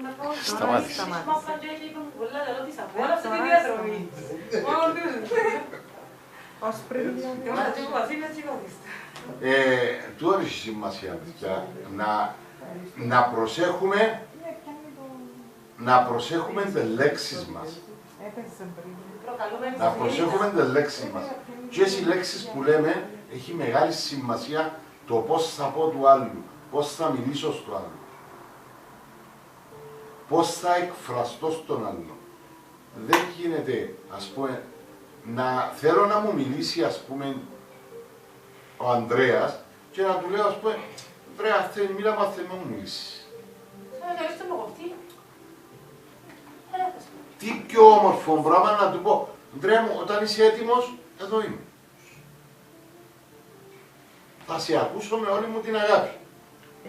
να πάω Σταμάτησε. Μα πάντια και είπαμε πολλά λαλό της απόλαυσε τη διαδρομή. Μόνο Ως πριν Του έχει σημασία, παιδιά, να προσέχουμε τις λέξεις μας. Να προσέχουμε τις λέξεις μας. Και οι λέξεις που λέμε έχει μεγάλη σημασία το πώς θα πω του άλλου, πώς θα μιλήσω στο άλλο. Πώς θα εκφραστώ στον άλλο. Δεν γίνεται, ας πούμε, θέλω να μου μιλήσει, ας πούμε, ο Ανδρέας και να του λέω, ας πούμε, Ανδρέα, μίλα μας, θέλει να μου μιλήσεις. Τι πιο όμορφο πράγμα να του πω, Ανδρέα μου, όταν είσαι έτοιμος, εδώ είμαι. Θα σε ακούσω με όλη μου την αγάπη.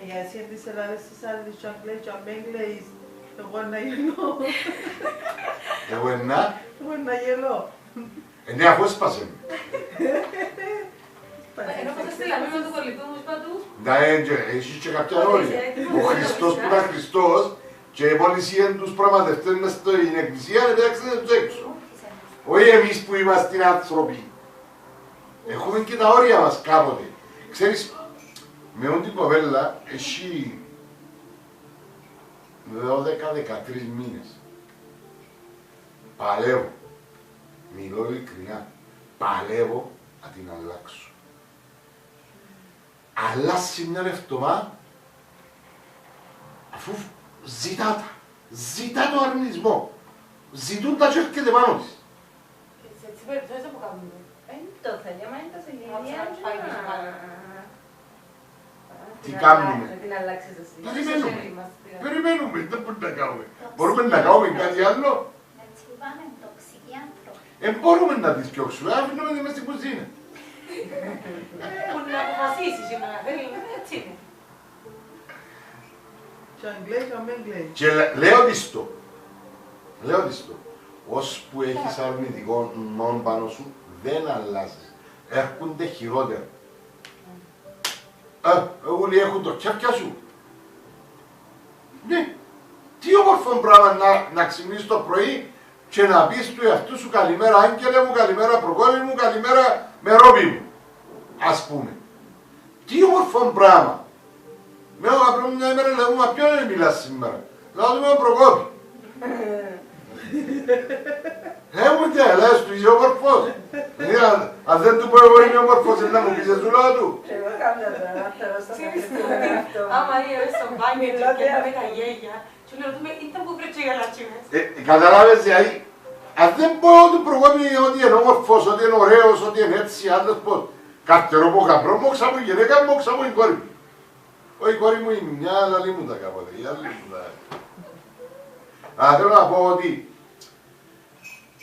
Για εσύ της Ελλάδας της άλλης και Αγγλές και Αμέγγλες, εγώ να γελώ. Εγώ Εγώ να γελώ. ναι, αφού έσπασε με. Ενώ πως στείλαμε με το κολλητό μου παντού. Έχεις και κάποια όρια. Ο Χριστός που ήταν Χριστός και μόλις είχαν τους πραγματευτές μες στην εκκλησία, έταξαν τους έξω. Όχι εμείς που είμαστε άνθρωποι. Έχουμε και τα όρια μας κάποτε. Ξέρεις, με όλη την κοπέλα έχει 12-13 μήνες. Παλεύω. Μιλώ ειλικρινά. Παλεύω να την αλλάξω. Αλλάσει μια εβδομάδα αφού ζητά το αρνησμό. Ζητούν τα και έρχεται πάνω της. Σε έτσι περιπτώσεις δεν μου κάνουμε. Είναι το θέλει, μα είναι το θέλει. Τι κάνουμε. Να την αλλάξεις εσύ. Περιμένουμε, δεν μπορούμε να κάνουμε. Μπορούμε να κάνουμε κάτι άλλο. Έτσι που πάνε τοξικοί άνθρωποι. Μπορούμε να τις διώξουμε, αφήνουμε τη μες στην κουζίνα. Που να αποφασίσει σήμερα, έτσι είναι. Και Αγγλές και Αμέγγλες. Και λέω της το, ώσπου έχεις αρνητικό νόν πάνω σου, δεν αλλάζεις. Έρχονται χειρότερα. Εγώ λέει έχουν το κέφια σου. Ναι, τι όμορφο πράγμα να ξυπνήσεις το πρωί και να πεις του εαυτού σου καλημέρα άγγελε μου, καλημέρα προκόρη μου, καλημέρα μερόπι μου. Ας πούμε. Τι όμορφο πράγμα. Με ο απλό μια ημέρα λέω, μα ποιον δεν μιλάς σήμερα. Λέω του με ο Προκόπη. Μου τι λες του, είσαι όμορφος. Αν δεν του πω εγώ είμαι όμορφος, να μου πεις εσύ λόγω του. Εγώ κάμια τώρα, Άμα είναι στο μπάνιο και με τα γέγια, σου λέω δούμε, ήταν που βρέτσι για λατσίμες. Καταλάβες δηλαδή, αν δεν πω του Προκόπη ότι είναι όμορφος, ότι είναι ωραίος, ότι είναι έτσι, άλλος πως. Καρτερό από γαμπρό, μόξα μου η γυναίκα, μόξα μου η κόρη μου. Όχι, η κόρη μου είναι μια, αλλά άλλη μου τα κάποτε, η άλλη μου τα. Αλλά θέλω να πω ότι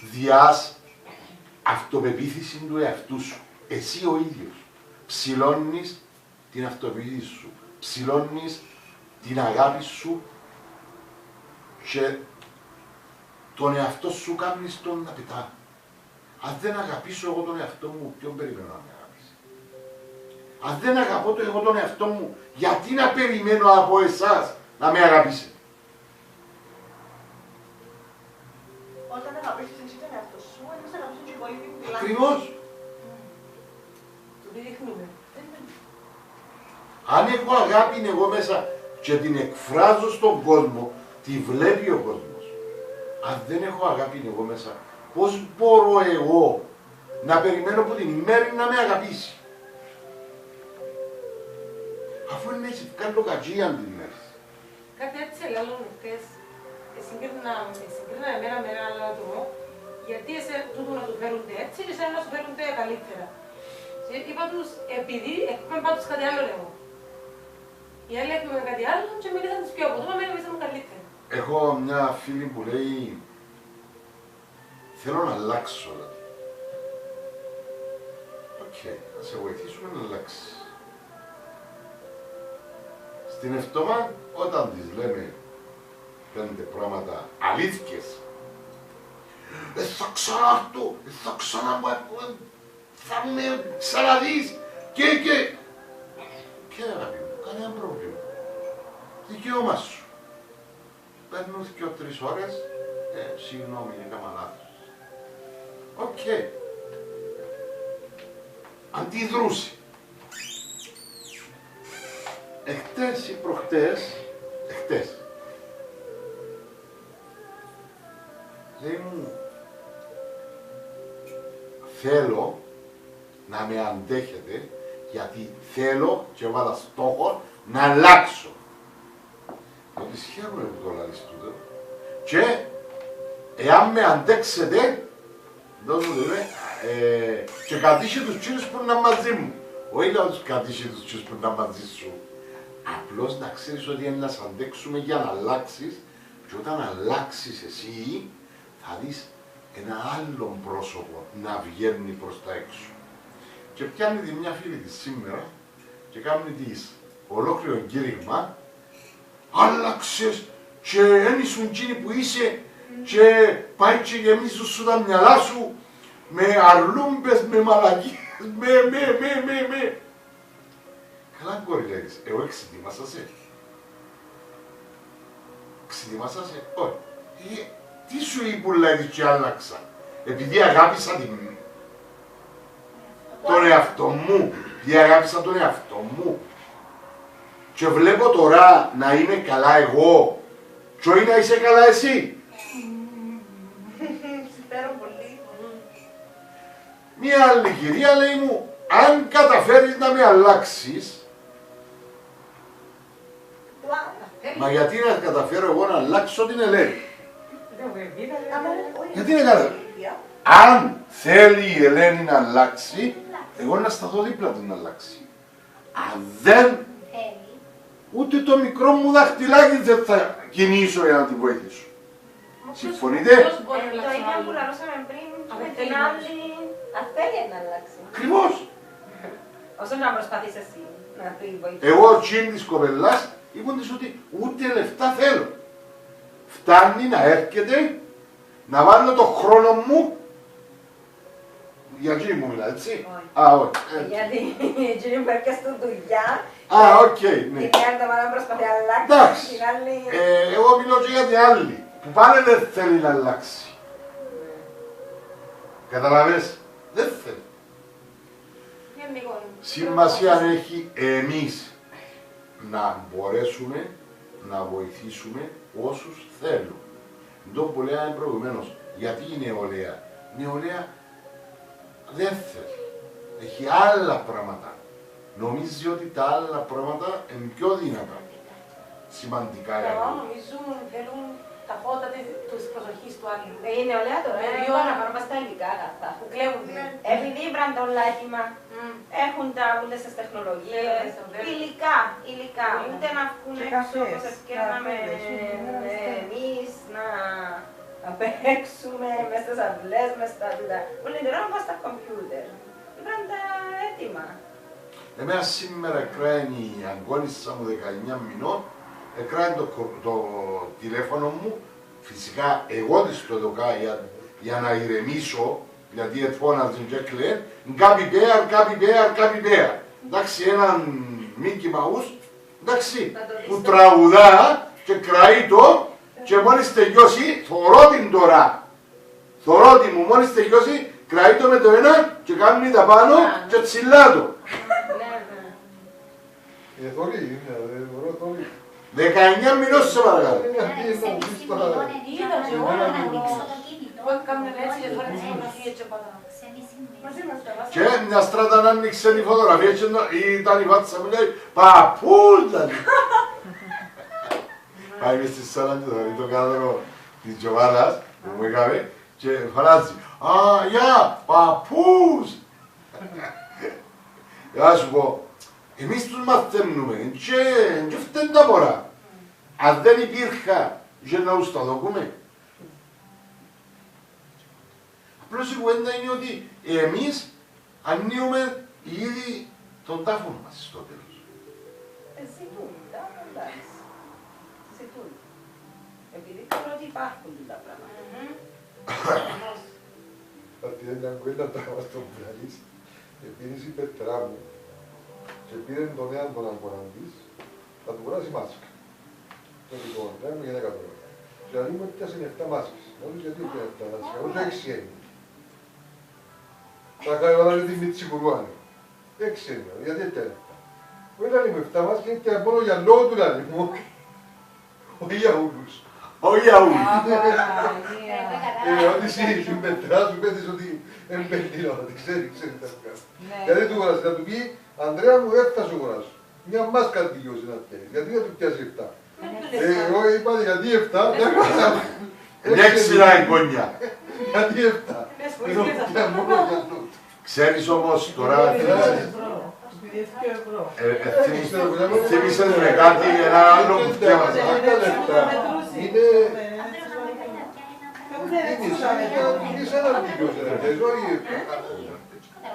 διάς αυτοπεποίθηση του εαυτού σου. Εσύ ο ίδιος ψηλώνεις την αυτοπεποίθηση σου, ψηλώνεις την αγάπη σου και τον εαυτό σου κάνεις τον να πετά. Αν δεν αγαπήσω εγώ τον εαυτό μου, ποιον περιμένω να με αγαπήσει. Αν δεν αγαπώ εγώ τον εαυτό μου, γιατί να περιμένω από εσάς να με αγαπήσετε. Όταν αγαπήσεις εσύ τον εαυτό σου, ένας αγαπήσεις και οι υπόλοιποι που μιλάνε. Ακριβώς. Το δείχνουμε. Αν έχω αγάπη εγώ μέσα και την εκφράζω στον κόσμο, τη βλέπει ο κόσμος. Αν δεν έχω αγάπη εγώ μέσα, πώς μπορώ εγώ να περιμένω από την ημέρα να με αγαπήσει. Αφού είναι έτσι, κάνω κακία την ημέρα. Κάτι έτσι ελάλλον χτες, συγκρίνα εμένα με έναν άλλο άτομο, γιατί τούτο να του φέρονται έτσι και εσένα να σου φέρονται καλύτερα. Και είπα τους, επειδή έχουμε πάντως κάτι άλλο λέω. Οι άλλοι έχουμε κάτι άλλο και μίλησαν τους πιο αποτόμα, εμένα μίλησαν καλύτερα. Έχω μια φίλη που λέει, θέλω να αλλάξω. Οκ, να σε βοηθήσουμε να αλλάξεις. Στην εβδομάδα, όταν της λέμε 5 πράγματα αλήθικες, θα ξανάρθω, θα ξαναπάρω, θα με ξαναδείς και... Ποια αγάπη μου, κανένα πρόβλημα. Δικαίωμά σου. παίρνουν 2-3 ώρες, συγγνώμη, έκανα λάθος. Οκ. Αντιδρούσει. Εχτες ή προχτές, λέει μου, θέλω να με αντέχετε, γιατί θέλω και βάλα στόχο να αλλάξω. Ότι χαίρομαι που το λαλείς τούτο. Και εάν με αντέξετε, και κατήχε τους τσίνους που είναι μαζί μου. Όχι να τους κατήχε τους τσίνους που είναι μαζί σου. Απλώς να ξέρεις ότι είναι να σ' αντέξουμε για να αλλάξεις, και όταν αλλάξεις εσύ θα δεις ένα άλλο πρόσωπο να βγαίνει προς τα έξω. Και πιάνει τη μια φίλη της σήμερα και κάνει της ολόκληρο κήρυγμα, άλλαξες και δεν ήσουν εκείνη που είσαι και πάει και γεμίζουν σου τα μυαλά σου με αρλούμπες, με μαλακίες, με. Καλά κόρη λέγεις, εγώ εξετοίμασα σε. Εξετοίμασα σε, όχι. Τι σου είπε που λέγεις και άλλαξα, επειδή αγάπησα τον εαυτό μου, επειδή αγάπησα τον εαυτό μου και βλέπω τώρα να είμαι καλά εγώ και όχι να είσαι καλά εσύ. Συγχαίρω πολύ. Μία άλλη κυρία λέει μου, αν καταφέρεις να με αλλάξεις, μα γιατί να καταφέρω εγώ να αλλάξω την Ελένη. Γιατί είναι καλά. Αν θέλει η Ελένη να αλλάξει, εγώ να σταθώ δίπλα του να αλλάξει. Αν δεν, ούτε το μικρό μου δαχτυλάκι δεν θα κινήσω για να την βοηθήσω. Συμφωνείτε? Το ίδιο που λαλούσαμε πριν με την άλλη, αν θέλει να αλλάξει. Ακριβώς. Όσο να προσπαθείς εσύ να την βοηθήσεις. Εγώ τσιν της κοπελάς είπαν της ότι ούτε λεφτά θέλω. Φτάνει να έρχεται, να βάλω το χρόνο μου. Για εκείνη μου μιλά, έτσι. Α, όχι. Γιατί εκείνη που έρχεται στη δουλειά, Α, οκ, ναι. την μια εβδομάδα προσπαθεί να αλλάξει, Εντάξει. την άλλη... Εγώ μιλώ και για την άλλη, που πάλι δεν θέλει να αλλάξει. Καταλαβες, δεν θέλει. Σημασία έχει εμείς να μπορέσουμε να βοηθήσουμε όσους θέλουν. Το που λέγαμε προηγουμένως, γιατί η νεολαία. Η νεολαία δεν θέλει. Έχει άλλα πράγματα. Νομίζει ότι τα άλλα πράγματα είναι πιο δυνατά. Σημαντικά για Εγώ να νομίζω θέλουν τα φώτα της προσοχής του άλλου. Η νεολαία τώρα είναι Ιωάννα. να πάρουμε στα υλικά αγαθά. Που κλέβονται. Επειδή βραν το λάχημα, έχουν τα όλες τις τεχνολογίες, υλικά, ούτε να βγουν Και έξω καφές, όπως ευκαιρνάμε εμείς να παίξουμε μες στις αυλές, μες στα δουλειά. Όλη την ώρα πας στα κομπιούτερ. Βραν τα έτοιμα. Εμένα σήμερα κραίνει η αγκόνισσα μου 19 μηνών, κραίνει το τηλέφωνο μου, φυσικά εγώ της το δοκά για να ηρεμήσω, γιατί φώναζε και κλαίν, Happy Bear. Εντάξει, έναν Mickey Mouse, εντάξει, που τραγουδά και κραεί το και μόλις τελειώσει, θωρώ την τώρα. Θωρώ την μου, μόλις τελειώσει, κραεί το με το ένα και κάνει τα πάνω και τσιλά το. Θωρεί, θωρώ θωρεί. 19 μηνών σε παρακαλώ. Εγώ έκανα έτσι και τώρα τις φωτογραφίες και πάντα. Μαζί μας τα βάζουμε. Και μια στράτα να ανοίξει η φωτογραφία και ήταν η βάτσα μου λέει «Παππούλα». Πάει μες στη σάλα και το το κάδρο της Τζοβάνας που μου έκαμε και φωνάζει «Α, γεια, παππούς». Να σου πω, εμείς τους μαθαίνουμε και φταίνουν τα μωρά. Αν δεν υπήρχα, για να τους τα δοκούμε. Απλώς η κουβέντα είναι ότι εμείς ανοίγουμε ήδη τον τάφο μας στο τέλος. Ζητούν, εντάξει. Ζητούν. Επειδή ξέρω ότι υπάρχουν τα πράγματα. Αυτή είναι μια κουβέντα πράγμα στο πουλαλής. Επειδή η πέτρά μου και πήρε τον νέο τον αγοράν της, θα του κουράσει μάσκα. Το λοιπόν, μου για 10 τώρα. Και αν ήμουν πιάσαν 7 μάσκες. Όλους γιατί πιάσαν 7 μάσκες, όλους 6 έγινε. Θα κάνω τη μύτση κουρουάνη. 6 είναι, γιατί ήταν 7. Όχι να είμαι 7 μάσκες, και μόνο για λόγο του να είμαι. Όχι για όλους. Όχι για όλους. Ότι εσύ η μετρά σου πέτεις ότι εμπελτίνω, ότι ξέρει τα βγάζει. Γιατί του γοράσει, να του πει, Ανδρέα μου δεν θα σου γοράσω. Μια μάσκα δικαιώσει να πιέσεις, γιατί να του πιάσει 7. Εγώ είπα γιατί 7, Μια ξηρά εγγόνια. γιατί 7. Ξέρεις όμως τώρα, θύμισες με κάτι ένα άλλο που διάβασα. Είναι...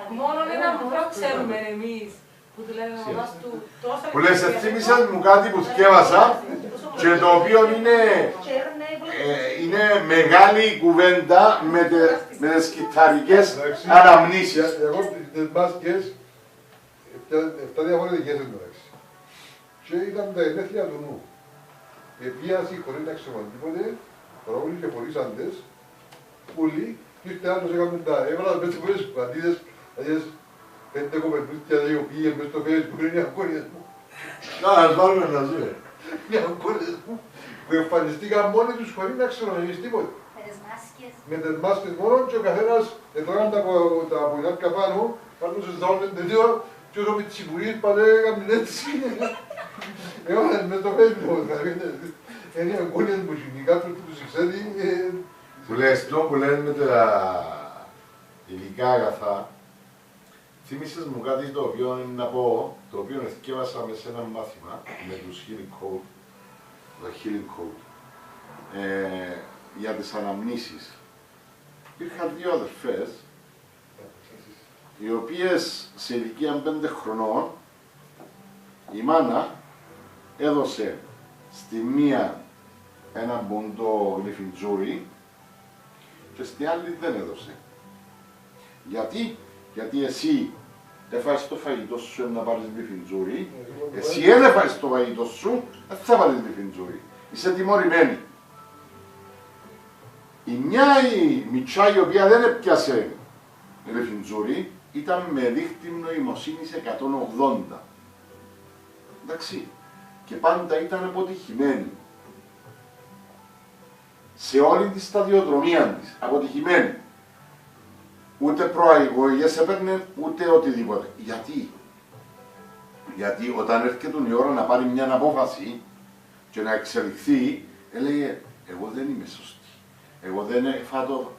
Μόνο ένα μικρό ξέρουμε εμείς που του λέμε ο μαμάς του τόσα... Που λες, θύμισες μου κάτι που διάβασα και το οποίο είναι μεγάλη κουβέντα με τις κιθαρικές αναμνήσεις. Εγώ τις μάσκες, 7 διαφορετικές εντωμεταξύ. Και ήταν τα γενέθλια του νου. Επίαση χωρίς να ξέρουμε τίποτε, παρόλοι και φορήσαντες, πουλί, και ήρθε άλλος έκαμε τα έβαλα μέσα από τις πατίδες, αλλιώς 5 κοπεντούθια οι οποίοι μες στο Facebook είναι αγώνες μου. Να, ας βάλουμε να ζούμε. Είναι αγώνες μου, που εμφανιστήκαν μόνοι τους χωρίς να ξέρουν εμείς τίποτε. Με τις μάσκες. Με τις μάσκες μόνο και ο καθένας έτρωγαν τα πουλάκια πάνω, πάνω σε ζώνες τελείω και όσο με τις σιγουρίες πάνε έκαμε έτσι. Έβαλαν μες στο Facebook, είναι αγώνες μου γενικά, πρέπει τους ξέρει. Που λες, το που λένε με τα υλικά αγαθά, θύμισες μου κάτι το οποίο είναι να πω, το οποίο εθικεύασα με σε ένα μάθημα με τους Healing Code, το Healing Code, για τις αναμνήσεις. Υπήρχαν 2 αδερφές, οι οποίες σε ηλικία 5 χρονών, η μάνα έδωσε στη μία ένα μποντό γλυφιντζούρι και στη άλλη δεν έδωσε. Γιατί εσύ έφαγες το φαγητό σου να πάρεις γλυφιντζούρι, εσύ δεν έφαγες το φαγητό σου, δεν θα πάρεις γλυφιντζούρι. Είσαι τιμωρημένη. Η μια η μητσά η οποία δεν έπιασε γλυφιντζούρι ήταν με δείκτη νοημοσύνης 180. Εντάξει. Και πάντα ήταν αποτυχημένη. Σε όλη τη σταδιοδρομία της, αποτυχημένη. Ούτε προαγωγές έπαιρνε, ούτε οτιδήποτε. Γιατί όταν έρχεται η ώρα να πάρει μια απόφαση και να εξελιχθεί, έλεγε, εγώ δεν είμαι σωστή. Εγώ δεν φάτω.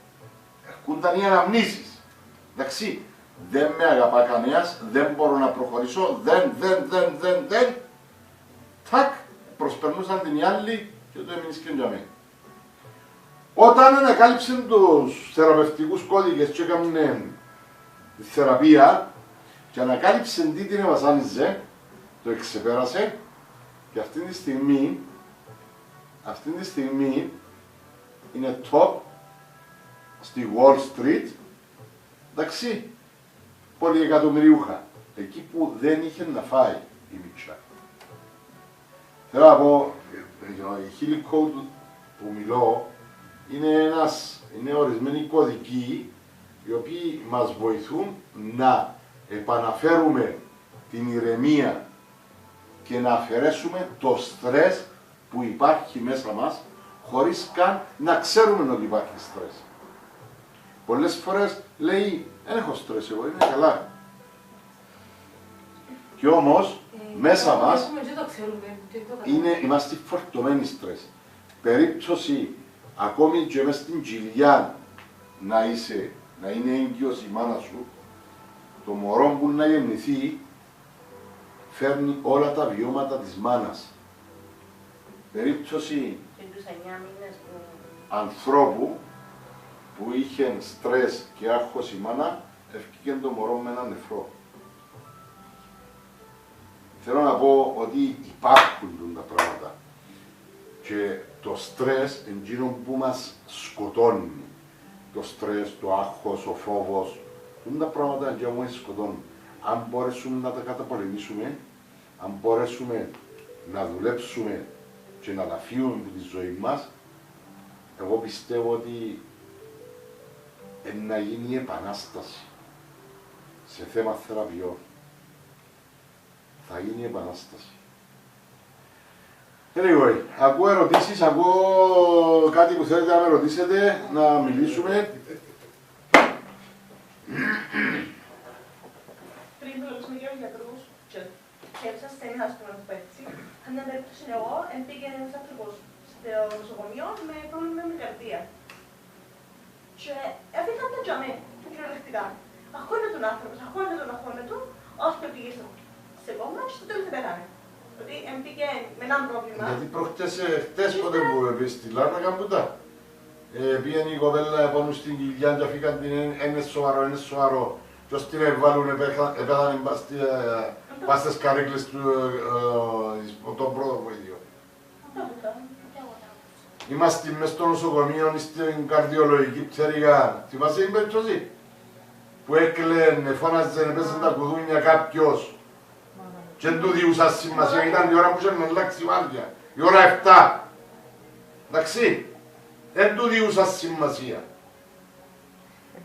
Έρχονταν οι αναμνήσεις. Εντάξει, δεν με αγαπά κανένας, δεν μπορώ να προχωρήσω, δεν. Τάκ, προσπερνούσαν την οι άλλοι και το έμεινες και για μένα. Όταν ανακάλυψαν τους θεραπευτικούς κώδικες και έκαναν τη θεραπεία και ανακάλυψαν τι την βασάνιζε, το εξεπέρασε και αυτή τη στιγμή είναι top στη Wall Street, εντάξει, πολυεκατομμυριούχα, εκεί που δεν είχε να φάει η μητσά. Θέλω να πω, η Healing Code που μιλώ είναι ορισμένοι κωδικοί οι οποίοι μας βοηθούν να επαναφέρουμε την ηρεμία και να αφαιρέσουμε το στρες που υπάρχει μέσα μας χωρίς καν να ξέρουμε ότι υπάρχει στρες. Πολλές φορές λέει, δεν έχω στρες εγώ, είμαι καλά. Και όμως, μέσα μας είμαστε φορτωμένοι στρες. Περίπτωση ακόμη και μες στην κοιλιά να είναι έγκυος η μάνα σου, το μωρό που να γεννηθεί φέρνει όλα τα βιώματα της μάνας. Περίπτωση ανθρώπου που είχε στρες και άγχος η μάνα, ευκήκε το μωρό με ένα νεφρό. Θέλω να πω ότι υπάρχουν τα πράγματα και το στρες είναι εκείνο που μας σκοτώνει. Το στρες, το άγχος, ο φόβος, τα πράγματα και όμως σκοτώνουν. Αν μπορέσουμε να τα καταπολεμήσουμε, αν μπορέσουμε να δουλέψουμε και να τα φύγουμε από τη ζωή μας, εγώ πιστεύω ότι να γίνει η επανάσταση σε θέμα θεραπείων. Θα γίνει η επανάσταση. Anyway, ακούω ερωτήσεις, ακούω κάτι που θέλετε να με ρωτήσετε, να μιλήσουμε. Πριν μιλούσαμε για τους γιατρούς και έψα ασθενείς, ας πούμε, να το πω έτσι, αν μια περίπτωση εγώ, πήγαινε ένας άνθρωπος στο νοσοκομείο με πρόβλημα με την καρδία. Και έφυγαν τα τζαμέ, κυριολεκτικά. Αχώνε τον άνθρωπο, αχώνε τον, ώσπου πήγε σε κόμμα και στο τέλος δεν πέθανε. Ότι πήγε με έναν πρόβλημα. Γιατί χτες πότε που πήγες στη Λάρνακα Καμπούτα, πήγαινε η κοπέλα πάνω στην κοιλιά και αφήκαν την είναι σοβαρό. Και ως την έβαλουν, επέθανε πας στις καρέκλες τον πρώτο βοηθείο. Είμαστε μες στο νοσοκομείο, στην καρδιολογική πτέρυγα. Θυμάσαι την περίπτωση που έκλαινε, φώναζε, έπαιζε τα κουδούνια κάποιος και δεν του διούσα σημασία, ήταν η ώρα που είχε να αλλάξει βάρδια, η ώρα 7. Εντάξει, δεν του διούσα σημασία.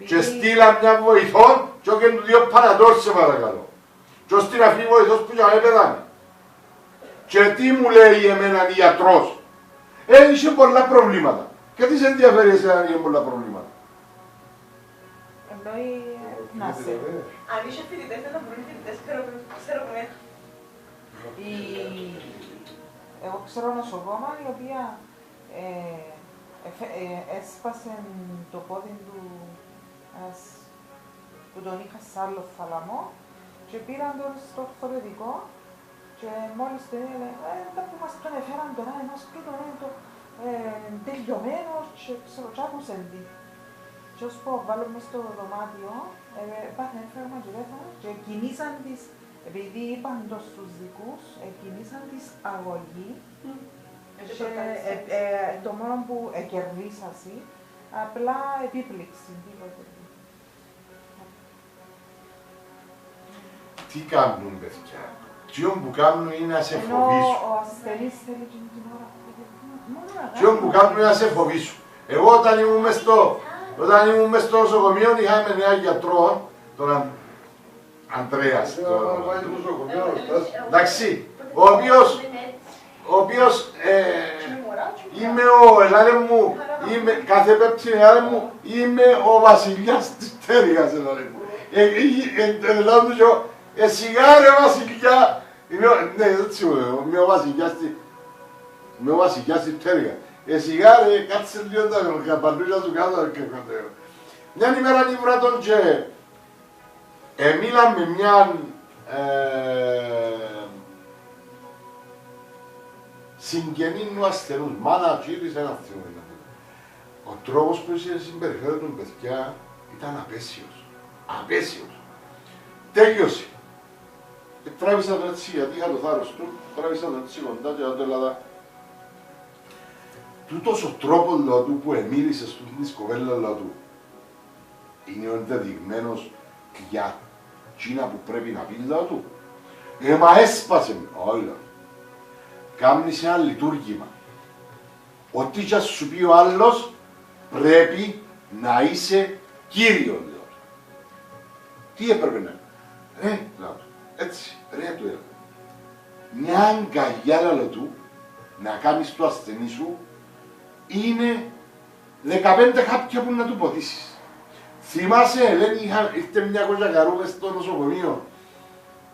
Και στείλα μια βοηθόν και όχι του δύο πανατόρ σε παρακαλώ. Και ως την αφή βοηθός που για πέθανε. Και τι μου λέει εμένα η ιατρός. Είχε πολλά προβλήματα. Και τι σε ενδιαφέρει εσένα αν είχε πολλά προβλήματα. Εννοεί να σε. Αν είσαι φοιτητές, δεν θα βρουν φοιτητές, ξέρω που είναι. Εγώ ξέρω νοσοκόμα η οποία έσπασε το πόδι του που τον είχα σε άλλο θαλαμό και πήραν τον στο ορθοπαιδικό και μόλις το έλεγε «Τα που μας τον έφεραν τώρα, ένας και τον είναι τελειωμένος και ξέρω κι άκουσαν τι». Και ως πω βάλουμε στο δωμάτιο, πάθανε έφερμα και πέθανε και κινήσαν τις, επειδή είπαν το στους δικούς, κινήσαν τις αγωγή και το μόνο που κερδίσασαι, απλά επίπληξη, τίποτε. Τι κάνουν παιδιά. Τι που κάνουν είναι να σε φοβήσουν. Ο ασθενής θέλει και την ώρα. Τι που κάνουν είναι να σε φοβήσουν. Εγώ όταν ήμουν μες στο νοσοκομείο είχαμε νέα γιατρό, τον Ανδρέας. Εντάξει, ο οποίος είμαι ο ελάδε μου, κάθε πέπτη ελάδε μου, είμαι ο βασιλιάς της πτέρυγας ελάδε μου. Ελάδε μου και σιγά ρε βασιλιά, ναι έτσι είμαι ο βασιλιάς της πτέρυγας. Σιγά ρε κάτσε λίγο τα παντούσα σου κάτω και κοντέρω. Μια ημέρα την βράτων και μίλαμε μια συγγενή του ασθενούς, μάνα τσίρις ένα θυμό. Ο τρόπος που συμπεριφέρονταν τον παιδιά ήταν απέσιος. Απέσιος. Τέλειωσε. Τράβησα το έτσι γιατί είχα το θάρρος του, τράβησα το έτσι κοντά και το έλαβα. Τούτος ο τρόπος του που εμίλησε στην σκοπέλα του είναι ο ενδεδειγμένος για εκείνα που πρέπει να πει του. Μα έσπασε με. Όχι. Κάμνεις ένα λειτουργήμα. Ό,τι και σου πει ο άλλος πρέπει να είσαι κύριος. Τι έπρεπε να είναι. Έτσι, ρε του έλεγα. Μια αγκαλιά λαλό του να κάνεις το ασθενή σου είναι 15 χάπια που να του ποτίσεις. Θυμάσαι, Ελένη, ήρθε μια κοτσακαρού μες στο νοσοκομείο.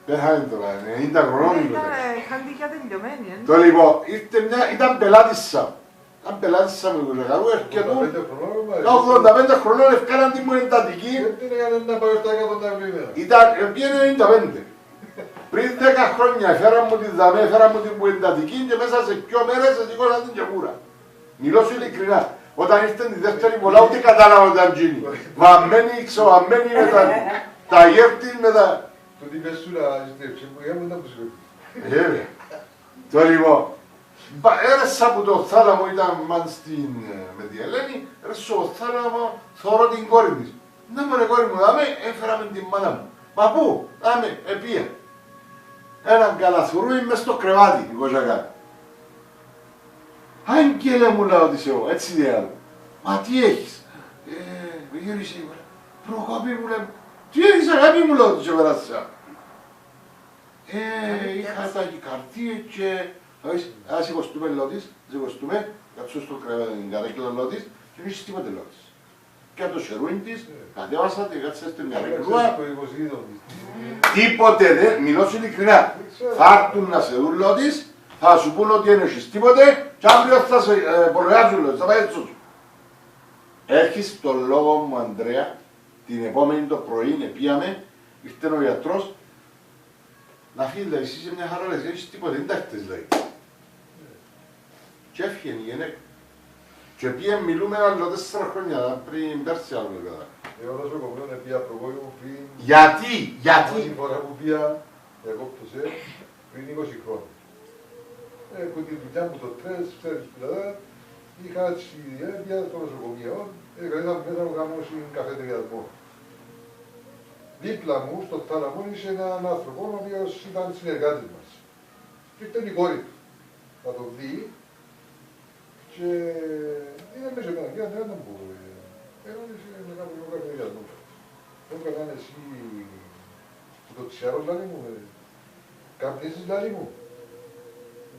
Πέθανε τώρα, 90 χρονών. Είχαν δίκια τελειωμένη, Το λοιπόν, ήταν πελάτησα. Ήταν πελάτησα με κοτσακαρού, έρχεται 85 χρονών, ευκάλαν την μου εντατική. Γιατί έκανε να πάει στα 100 βήματα. Πήγαινε 95. Πριν 10 χρόνια έφερα μου την δαμέ, έφερα μου την μου εντατική και μέσα σε 2 μέρες σηκώσαν την κεβούρα. Μιλώ σου ειλικρινά. Όταν ήρθε τη δεύτερη πολλά ούτε κατάλαβα ότι ήταν γίνει. Βαμμένη, ξοβαμμένη με τα γέρτη με τα... Το τι πες σου να ζητέψει που είχαμε να πουσιώ. Βέβαια. Το λοιπόν. Έρεσα από το θάλαμο, ήταν με τη Ελένη, έρεσα από το θάλαμο, θωρώ την κόρη της. Ναι μωρέ κόρη μου, δάμε, έφεραμε την μάνα μου. Μα πού, δάμε, επία. Έναν καλαθουρούι μες στο κρεβάτι, η κοζακά. Άγγελε μου λέω της εγώ, έτσι διάλογο. Μα τι έχεις. Με γύρισε η μάνα. Προκόπη μου λέει, τι έχεις αγάπη μου λέω του και περάσα. Είχα τα καρδίες και ας σηκωστούμε λότης, σηκωστούμε, κάτσω στο καρέκλο των λότης και δεν είχες τίποτε λότης. Και από το σερούιν της, κατέβασα και κάτσα στην καρέκλουα. Τίποτε δεν, μιλώ σου ειλικρινά. Θα έρθουν να σε δουν λότης, θα σου πούν ότι δεν έχεις τίποτε και αύριο θα σε προλάβουν λότης, θα πάει έτσι σου. Έρχεις τον λόγο μου, Ανδρέα, την επόμενη το πρωί, πήγαμε, ήρθε ο γιατρός, να φύγει, δηλαδή, εσύ είσαι μια χαρά, δεν έχεις τίποτα, δεν τα έχεις, δηλαδή. Και έφυγε η γυναίκα. Και πήγε, μιλούμε άλλο 4 χρόνια, πριν πέρσι άλλο κατά. Εγώ όσο κομμένα πήγα προβόλιο πριν... Γιατί, Την φορά που πήγα, εγώ πτωσέ, πριν 20 χρόνια. Που τη δουλειά μου το τρες, ξέρεις, δηλαδή, είχα έτσι πήγα στο νοσοκομείο, έκανα μέσα μου κάνω καφετεριασμό. Δίπλα μου, στο θάλαμο, είχε έναν άνθρωπο, ο οποίος ήταν συνεργάτης μας. Και ήταν η κόρη του. Να το δει και είναι μέσα εμένα, και δεν ήταν που ερώτησε να κάνω λίγο καφετεριασμό. Δεν έκαναν εσύ που το ξέρω, λάλη μου, καπνίζεις, λάλη μου.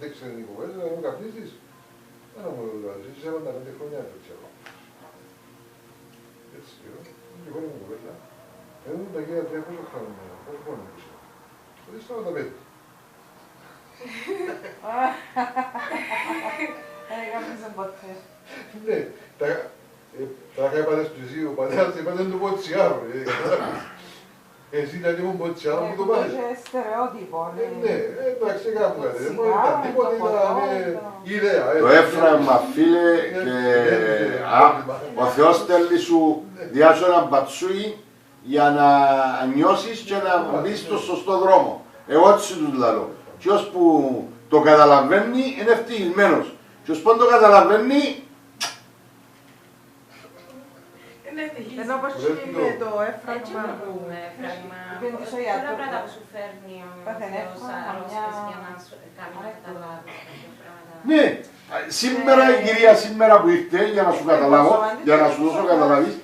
Δεν ξέρει η κοπέλα, να μου καπνίζεις. Δεν μου λάλη, εσύ 45 χρόνια το ξέρω. Έτσι, η κόρη μου κοπέλα. Εγώ τα γύρω 300 χρόνια, πόσο χρόνο μου ξέρω. Δεν στάω τα πέντε. Καπνίζε ποτέ. Ναι, τα είχα επανασπιστεί, ο πατέρας είπα δεν του πω τσιάρο. Εσύ ήταν λίγο μποτσιάρο που το πάρεις. Είναι στερεότυπο. Ναι, εντάξει, κάπου κάτι. Δεν μπορεί να τίποτα, ήταν ιδέα. Το Έφραμα, φίλε, και ο Θεός στέλνει σου διάσω ένα μπατσούι για να νιώσεις και να μπεις στο σωστό δρόμο. Εγώ έτσι τους λαλώ. Και ως που το καταλαβαίνει είναι ευτυχισμένος. Και ως που το καταλαβαίνει... Ενώ όπως με το έφραγμα που πήγαινε στο Πολλά πράγματα ιατρό. που σου φέρνει ο Πάθαινε Θεός εύκολα, αρρώστιες μια- για να σου κάνει να καταλάβεις κάποια πράγματα. Ναι, σήμερα η κυρία σήμερα που ήρθε για να σου καταλάβω, για να σου δώσω καταλάβεις,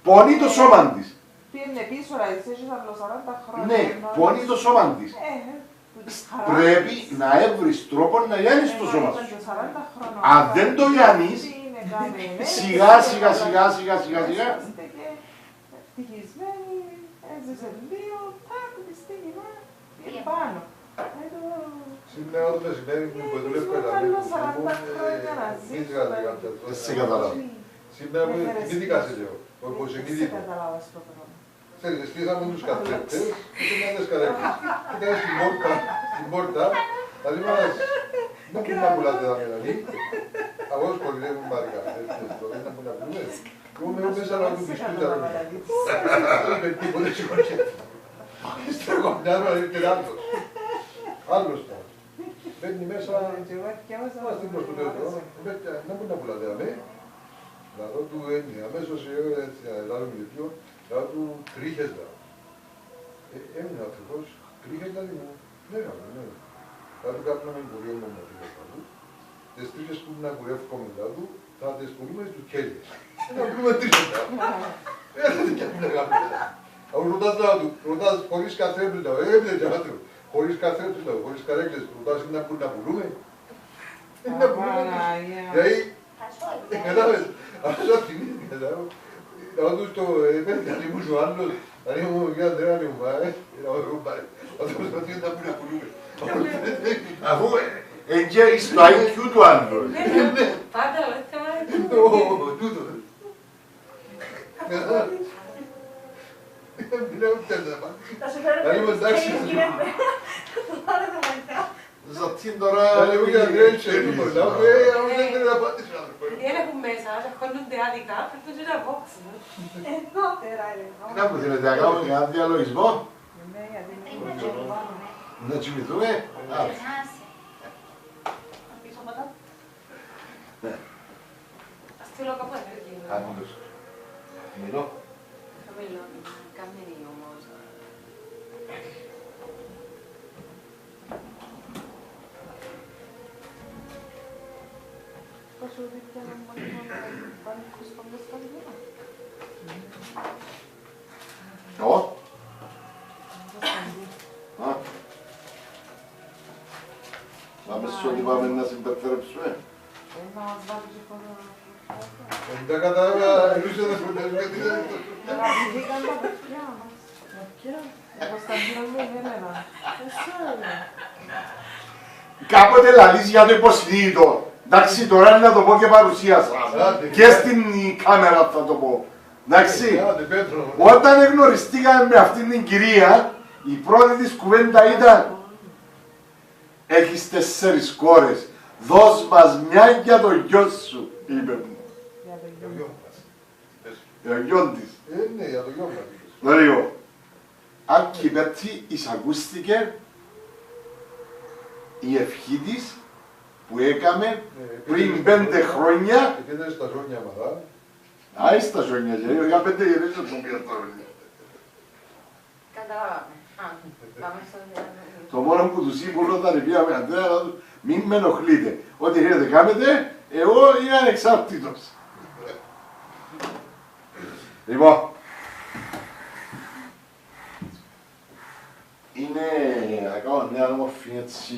πονεί το σώμα της. Πήγαινε πίσω, ρε, είσαι άλλο 40 χρόνια. Ναι, πονεί το σώμα της. Πρέπει να έβρεις τρόπο να λιάνεις το σώμα σου. Αν δεν το λιάνεις, σιγά σιγά σιγά σιγά σιγά σιγά. Ευτυχισμένοι, έζησε λίγο, τάκ, τη στιγμή πήγε πάνω. Σήμερα το μεσημέρι μου που δούλευα να μην Δεν σε καταλάβω. Σήμερα μου θυμήθηκα σε λέω, όπως εγκυδίτω. Ξέρετε, στήσαμε τους καθρέπτες και μιας καρέκλες. Ήταν στην πόρτα, τα λέει μας, δεν μπορεί να πουλάτε τα μελανή. Εγώ σχολιάζομαι μαρικά, δεν μπορεί να πουλούμε. Εγώ είμαι μέσα να του πισκούτα ρε. Δεν είπε τίποτε συγχωρείτε. Στρογωνιάζω να ήρθε άλλος. Άλλος τώρα. Μπαίνει μέσα, είμαστε προς το τέλος. Δεν μπορεί να πουλάτε αμέ. Λαδό του έννοια, αμέσως έτσι, λάδω με λεπτό, λάδω του τρίχες λάδω. Έμεινε ο άνθρωπος, τρίχες λάδω μου, ναι, ναι. Λάδω κάποιον με εμπορίο μου να τρίχες λάδω. Τις τρίχες που να κουρεύκομαι λάδω, θα τις πουλούμε στους κέλιες. Να πουλούμε τρίχες λάδω. Έρχεται και αυτή αγάπη λάδω. Αν ρωτάς λάδω, ρωτάς χωρίς καθρέπτες λάδω, έμπλε και άτρο. Χωρίς καθρέπτες λάδω, χωρίς καρέκλες, ρωτάς να πουλούμε. Να πουλούμε. Δηλαδή, κατάλαβες. Αυτό θυμήθηκα, να τους το έπαιρνε να λιμούς ο άλλος, να λιμούν για να τρέχανε μου πάρε, να μου πάρε, να τους ρωτήσει να πούν να πουλούμε. Αφού εγγέρει στο IQ του άλλου. Πάντα, αλλά θέμα είναι Τούτο. Μιλάω τέλος. Θα σου φέρω Να είμαι εντάξει. τι γίνεται. Θα πάρω το μετά. Ζατήν τώρα... Να λέμε για τρέλσε, τούτο. Να πούμε, δεν θέλει να πατήσει άνθρωπο. δεν έχουν μέσα, χώνονται άδικα, πρέπει να είναι απόψη. Εδώ πέρα είναι. Να μου θέλετε να κάνουμε ένα διαλογισμό, Είναι τσιμπάμε. να τσιμηθούμε. Πίσω μετά. Ας στείλω κάπου ενέργεια. Άντως. Μιλώ. Χαμηλό, καμένει όμως. τόσο δίκαια να μου πάνε Χριστόν μες στα βιβλία. Εγώ. Πάμε σε ό,τι πάμε να συμπεριφέρεψουμε. Να μας βάλει και χώρο. Δεν κατάλαβα, εμείς δεν ασχοληθούμε γιατί δεν είναι το Αγαπηθήκαν τα παιδιά μας. Ο Κωνσταντίνος μου εμένα. Κάποτε λαλείς για το υποσυνείδητο. Εντάξει, τώρα να το πω και παρουσίασα. Και στην κάμερα θα το πω. Εντάξει, όταν εγνωριστήκαμε με αυτήν την κυρία, η πρώτη της κουβέντα ήταν «Έχεις 4 κόρες, δώσ' μας μια για το γιο σου», είπε μου. Για το γιο της. Ναι, για το γιο μας. Ωραίο. Αν και πέτει εισακούστηκε η ευχή της που έκαμε πριν 5 χρόνια. Επειδή στα ζώνια μας, Άι στα ζώνια, γιατί για 5 γυρίζεις μου πια στα ζώνια. Καταλάβαμε. Πάμε στο διάλογο. Το μόνο που τους είπα όλα τα ρηπία με αντέρα, μην με ενοχλείτε. Ό,τι θέλετε κάνετε, εγώ είμαι ανεξάρτητος. Λοιπόν, είναι ακόμα μια όμορφη έτσι